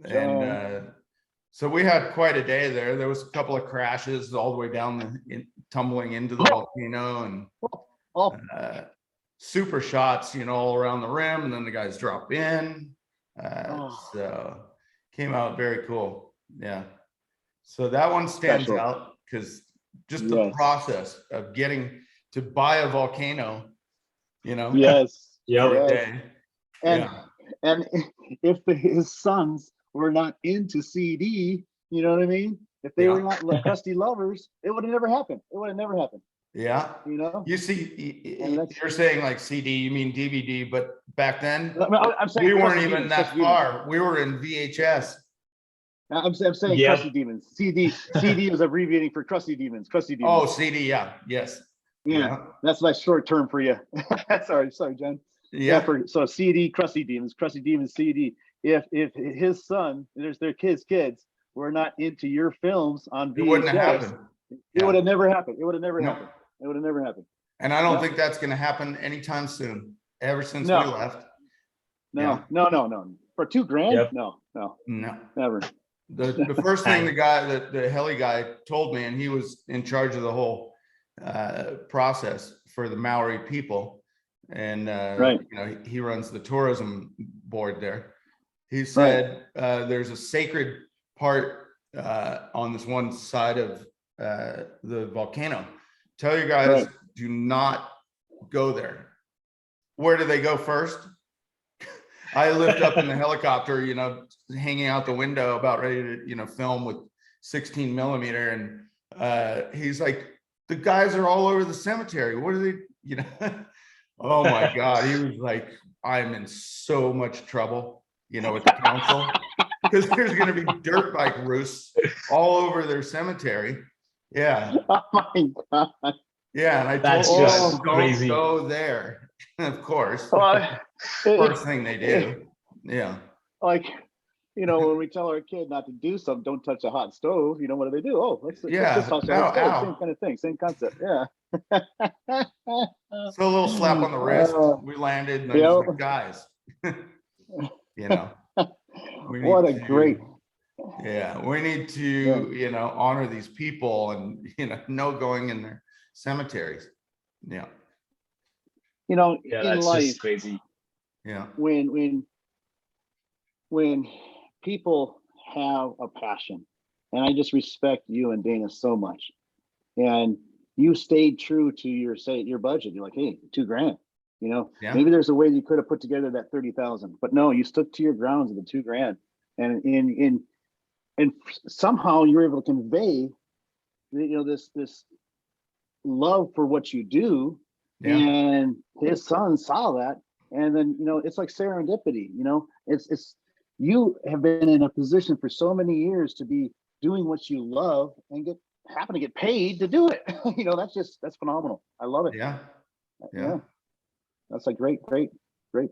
And so we had quite a day there. There was a couple of crashes all the way down tumbling into the volcano, and super shots, all around the rim, and then the guys drop in. So came out very cool. Yeah. So that one stands out because just the process of getting to buy a volcano, Yes. for a Yes. day. And if his sons were not into CD, you know what I mean? If they were not Crusty lovers, it would have never happened. It would have never happened. Yeah. You see, you're saying like CD, you mean DVD, but back then I'm saying we weren't Crusty even Demons, that Crusty far. Demons. We were in VHS. I'm saying Yep. Crusty Demons. CD is abbreviating for Crusty Demons. Crusty Demons. Oh, CD, yeah, yes. Yeah. That's my short term for you. sorry, John. Yeah. So CD, Crusty Demons, CD. If his son, there's their kids were not into your films on VHS, It wouldn't have happened. It would have never happened. It would have never No. happened. It would have never happened. And I don't think that's going to happen anytime soon. Ever since we left. No. For $2,000? Yep. No, never. The first thing the heli guy told me, and he was in charge of the whole process for the Maori people, and he runs the tourism board there. He said there's a sacred part on this one side of the volcano. Tell you guys, do not go there. Where do they go first? I lift up in the helicopter, hanging out the window, about ready to, film with 16 millimeter. And he's like, the guys are all over the cemetery. What are they, Oh my God. He was like, I'm in so much trouble, with the council, because there's going to be dirt bike roosts all over their cemetery. Yeah. Oh my God. Yeah. And I That's told just them, crazy. don't go there. Of course. Well, First thing they do. Yeah. Like, when we tell our kid not to do something, don't touch a hot stove. What do they do? Oh, let's just touch a hot stove. Same kind of thing, same concept. Yeah. So a little slap on the wrist. We landed, and I was like, guys, what a great. Yeah, we need to, honor these people, and no going in their cemeteries. Yeah. In That's life, just crazy. Yeah. When people have a passion, and I just respect you and Dana so much, and you stayed true to your budget. You're like, hey, $2,000. Maybe there's a way you could have put together that 30,000, but no, you stuck to your grounds of the $2,000, and somehow you're able to convey, this love for what you do. Yeah. And his son saw that, and then it's like serendipity. It's you have been in a position for so many years to be doing what you love and happen to get paid to do it. That's phenomenal. I love it. Yeah. That's a great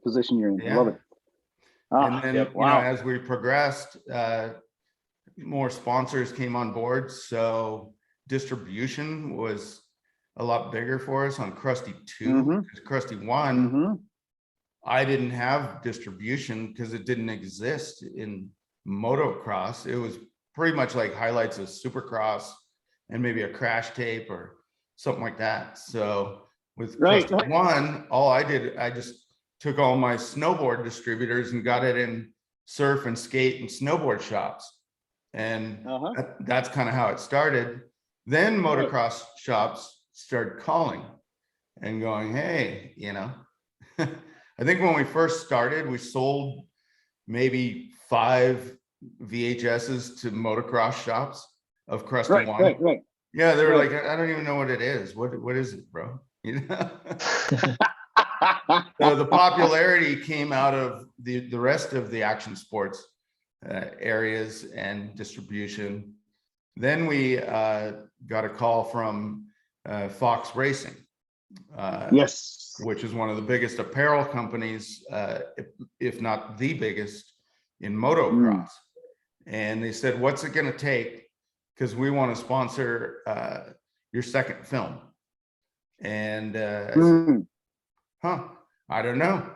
position you're in. Yeah. I love it. And then wow. as we progressed, more sponsors came on board, so distribution was a lot bigger for us on Crusty 2. Because Crusty 1 I didn't have distribution because it didn't exist in motocross. It was pretty much like highlights of Supercross and maybe a crash tape or something like that. So with Crusty One, all I did, I just took all my snowboard distributors and got it in surf and skate and snowboard shops. And that's kind of how it started. Then motocross shops started calling and going, hey, you know, I think when we first started, we sold maybe 5 VHSs to motocross shops of Crusty One. Yeah, they were like, I don't even know what it is. What is it, bro? You know? So the popularity came out of the rest of the action sports areas and distribution. Then we got a call from Fox Racing. Yes. Which is one of the biggest apparel companies, if not the biggest in motocross. And they said, what's it going to take? Because we want to sponsor your second film. And I said, I don't know.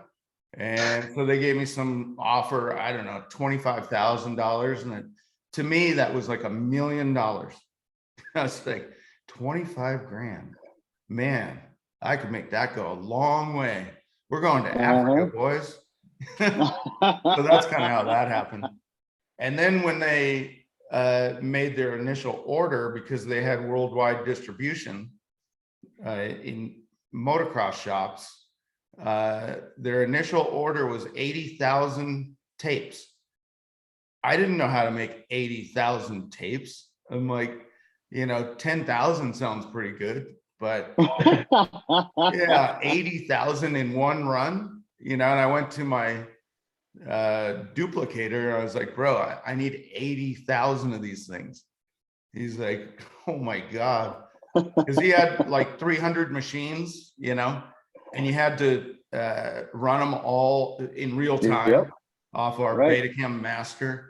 And so they gave me some offer, I don't know, $25,000. And to me, that was like $1 million. I was like, 25 grand, man. I could make that go a long way. We're going to Africa, boys. So that's kind of how that happened. And then when they made their initial order, because they had worldwide distribution in motocross shops, their initial order was 80,000 tapes. I didn't know how to make 80,000 tapes. I'm like, you know, 10,000 sounds pretty good. But yeah, 80,000 in one run, you know, and I went to my duplicator. I was like, bro, I need 80,000 of these things. He's like, oh my God. Because he had like 300 machines, you know, and you had to run them all in real time off our Betacam master.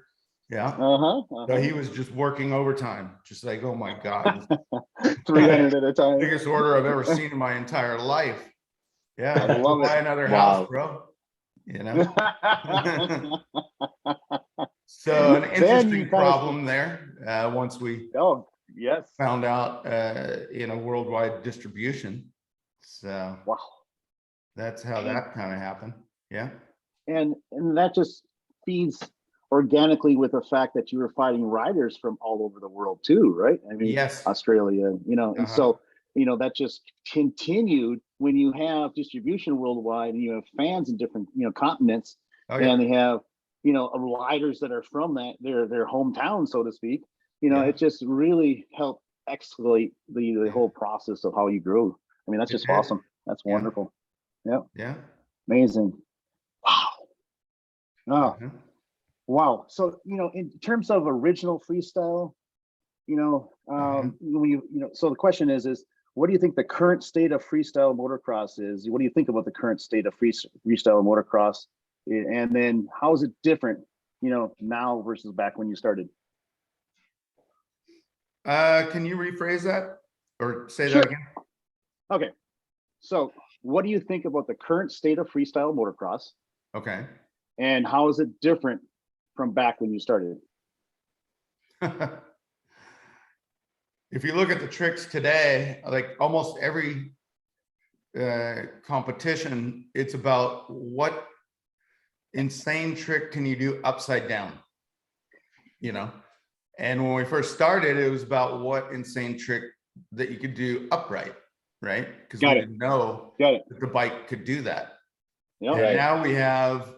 Yeah. So he was just working overtime, just like, oh my God. 300 at a time. Biggest order I've ever seen in my entire life. Yeah. I love buy another house, bro. You know? So an interesting problem there once we found out, you know, worldwide distribution. So that's how that kind of happened. Yeah. And that just feeds organically with the fact that you were fighting riders from all over the world too, right? I mean, Australia, you know, and so, you know, that just continued when you have distribution worldwide and you have fans in different, you know, continents, and they have, you know, riders that are from their hometown, so to speak. You know, it just really helped escalate the whole process of how you grew. I mean, that's just awesome. That's wonderful. Yeah. Amazing. Wow. Wow. So, you know, in terms of original freestyle, you know, when you know, so the question is what do you think the current state of freestyle motocross is? What do you think about the current state of freestyle motocross? And then how is it different, you know, now versus back when you started? Can you rephrase that or say that again? Okay. So what do you think about the current state of freestyle motocross? Okay. And how is it different from back when you started? If you look at the tricks today, like almost every competition, it's about what insane trick can you do upside down, you know? And when we first started, it was about what insane trick that you could do upright, right? Because we didn't know that the bike could do that. And now we have,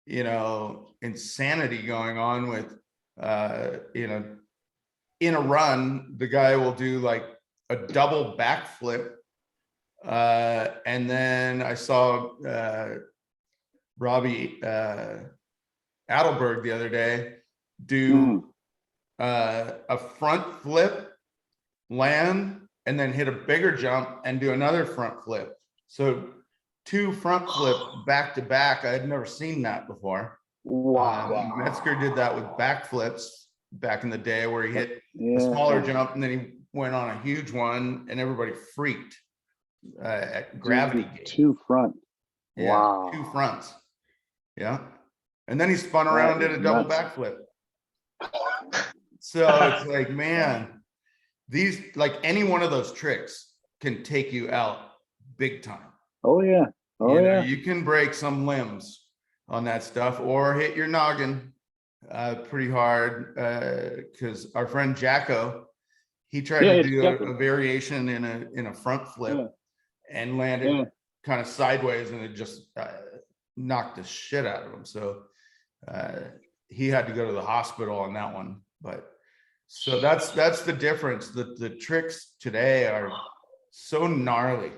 you know, insanity going on with, you know, in a run, the guy will do like a double backflip. And then I saw Robbie Adelberg the other day do a front flip, land, and then hit a bigger jump and do another front flip. So 2 front flips back to back. I had never seen that before. Wow. Metzger did that with backflips back in the day where he hit a smaller jump and then he went on a huge one and everybody freaked at gravity gauge. 2 front. Yeah, Wow. 2 fronts. Yeah. And then he spun That around and did is a double nuts. backflip. So it's like, man, these, like any one of those tricks can take you out big time. Oh yeah. Oh You know, yeah. you can break some limbs on that stuff or hit your noggin pretty hard. Because our friend Jacko, he tried Yeah, to it's do Jacko. a variation in a front flip Yeah. and landed Yeah. kind of sideways, and it just knocked the shit out of him. So he had to go to the hospital on that one. But so that's the difference. The tricks today are so gnarly.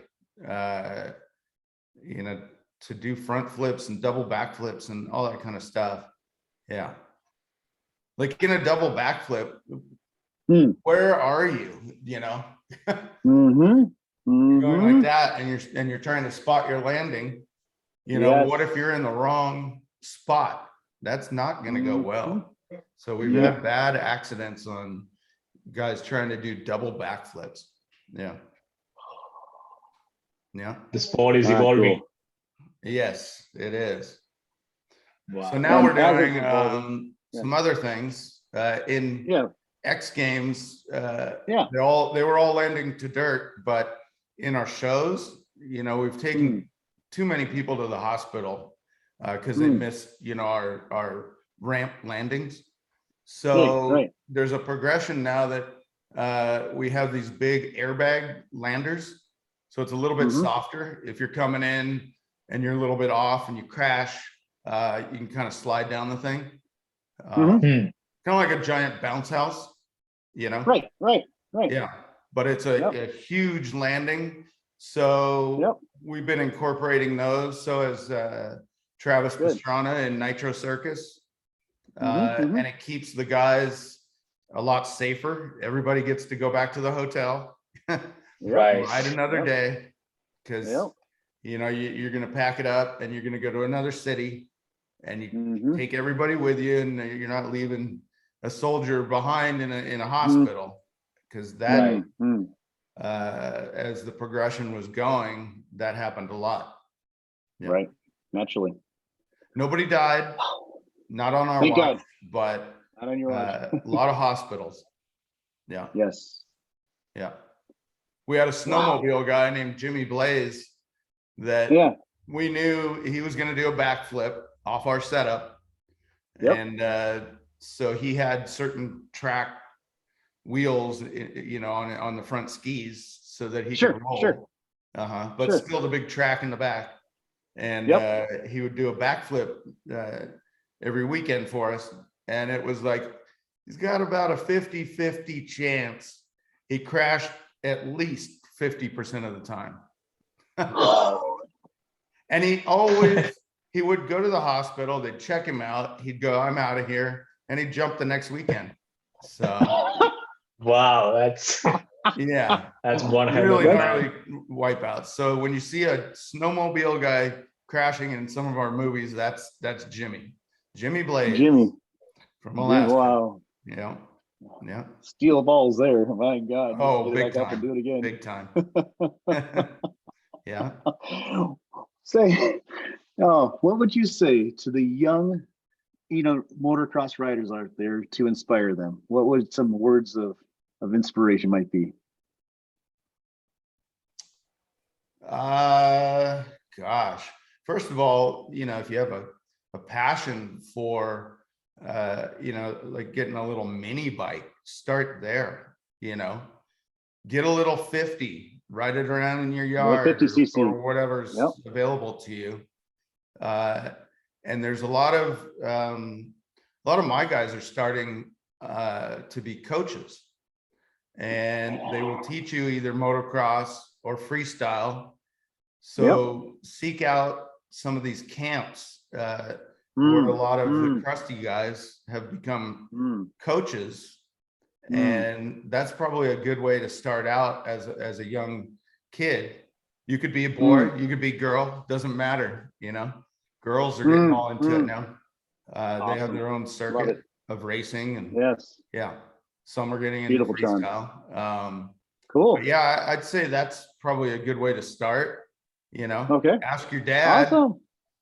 You know, to do front flips and double back flips and all that kind of stuff. Yeah. Like in a double backflip, where are you? You know, Mm-hmm. you're going like Mm-hmm. that, and you're trying to spot your landing. You know, Yes. what if you're in the wrong spot? That's not going to go Mhm. well. So we've Yeah. had bad accidents on guys trying to do double backflips. Yeah. Yeah. The sport is Ah, evolving. cool. Yes, it is. Wow. So now And we're as it's doing evolving, some other things in yeah. X Games. Yeah. They were all landing to dirt, but in our shows, you know, we've taken too many people to the hospital because they missed, you know, our ramp landings. So Right. there's a progression now that we have these big airbag landers. So it's a little bit softer. If you're coming in and you're a little bit off and you crash, you can kind of slide down the thing. Kind of like a giant bounce house, you know? Right. Yeah, but it's a huge landing. So we've been incorporating those. So as Travis Pastrana in Nitro Circus. And it keeps the guys a lot safer. Everybody gets to go back to the hotel, Right. ride another day, because you know you're going to pack it up and you're going to go to another city, and you take everybody with you, and you're not leaving a soldier behind in a hospital, because that as the progression was going, that happened a lot. Right. Naturally. Nobody died. Not on our Thank watch, God. but Not on your watch. a lot of hospitals. Yeah. Yes. Yeah. We had a snowmobile guy named Jimmy Blaze that we knew he was going to do a backflip off our setup. And so he had certain track wheels, you know, on the front skis so that he could roll. But still the big track in the back. And he would do a backflip every weekend for us. And it was like, he's got about a 50-50 chance he crashed at least 50% of the time. And he would go to the hospital, they'd check him out, he'd go, I'm out of here, and he'd jump the next weekend. So wow, that's that's one hell of really a gnarly wipeouts. So when you see a snowmobile guy crashing in some of our movies, that's Jimmy Blaze from Alaska. Wow. Yeah. Steel balls there. My God. Oh, big time. time. Do it again. Big time. Yeah. Say, what would you say to the young, you know, motocross riders out there to inspire them? What would some words of inspiration might be? Gosh. First of all, you know, if you have a passion for you know, like getting a little mini bike, start there, you know, get a little 50, ride it around in your yard 50cc. or whatever's available to you. And there's a lot of my guys are starting to be coaches, and they will teach you either motocross or freestyle. So seek out some of these camps where a lot of the crusty guys have become coaches. And that's probably a good way to start out as a young kid. You could be a boy, you could be a girl, doesn't matter, you know. Girls are getting all into it now. They have their own circuit of racing, and some are getting into freestyle. Cool. But yeah, I'd say that's probably a good way to start. you know, Okay. ask your dad. Awesome.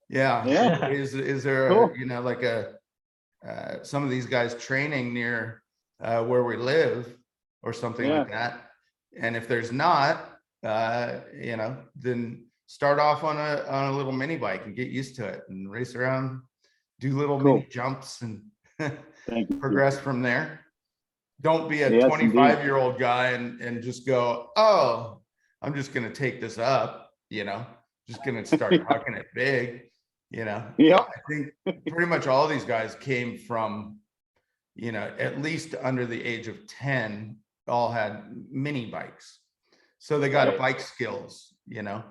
Yeah. Yeah. Is there, Cool. you know, like some of these guys training near where we live or something like that? And if there's not, you know, then start off on a little mini bike and get used to it and race around, do little Cool. mini jumps and Thank you. progress from there. Don't be a Yes, 25-year-old guy and just go, oh, I'm just going to take this up, you know, just going to start hucking it big, you know. Yeah. I think pretty much all these guys came from, you know, at least under the age of 10, all had mini bikes. So they got bike skills, you know.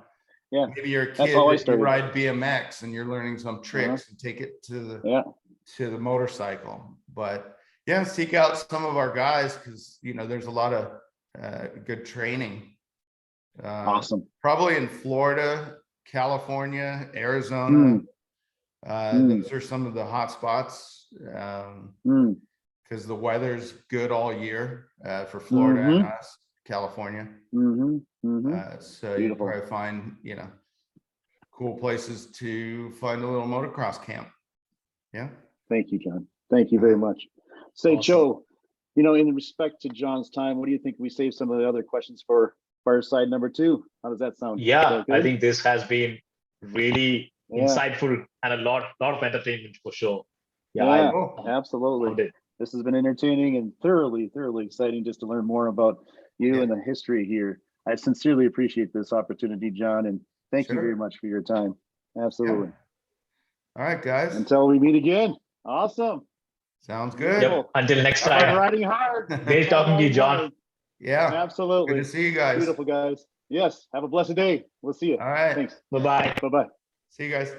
Yeah. Maybe you're a That's kid how I that you started. ride BMX and you're learning some tricks and take it to the motorcycle. But yeah, seek out some of our guys because, you know, there's a lot of good training. Awesome. Probably in Florida, California, Arizona. Those are some of the hot spots because the weather's good all year for Florida and us, California. So you probably find, you know, cool places to find a little motocross camp. Yeah. Thank you, John. Thank you very much. Say, awesome. Joe, you know, in respect to John's time, what do you think we save some of the other questions for fireside number 2? How does that sound? Yeah, I think this has been really insightful and a lot of entertainment for sure. Yeah, absolutely. This has been entertaining and thoroughly exciting just to learn more about you and the history here. I sincerely appreciate this opportunity, John, and thank you very much for your time. Absolutely. All right, guys. Until we meet again. Awesome. Sounds good. Yep. Until next time. Riding hard. Great talking to you, John. Yeah. Absolutely. Good to see you guys. Beautiful, guys. Yes. Have a blessed day. We'll see you. All right. Thanks. Bye-bye. Bye-bye. See you guys.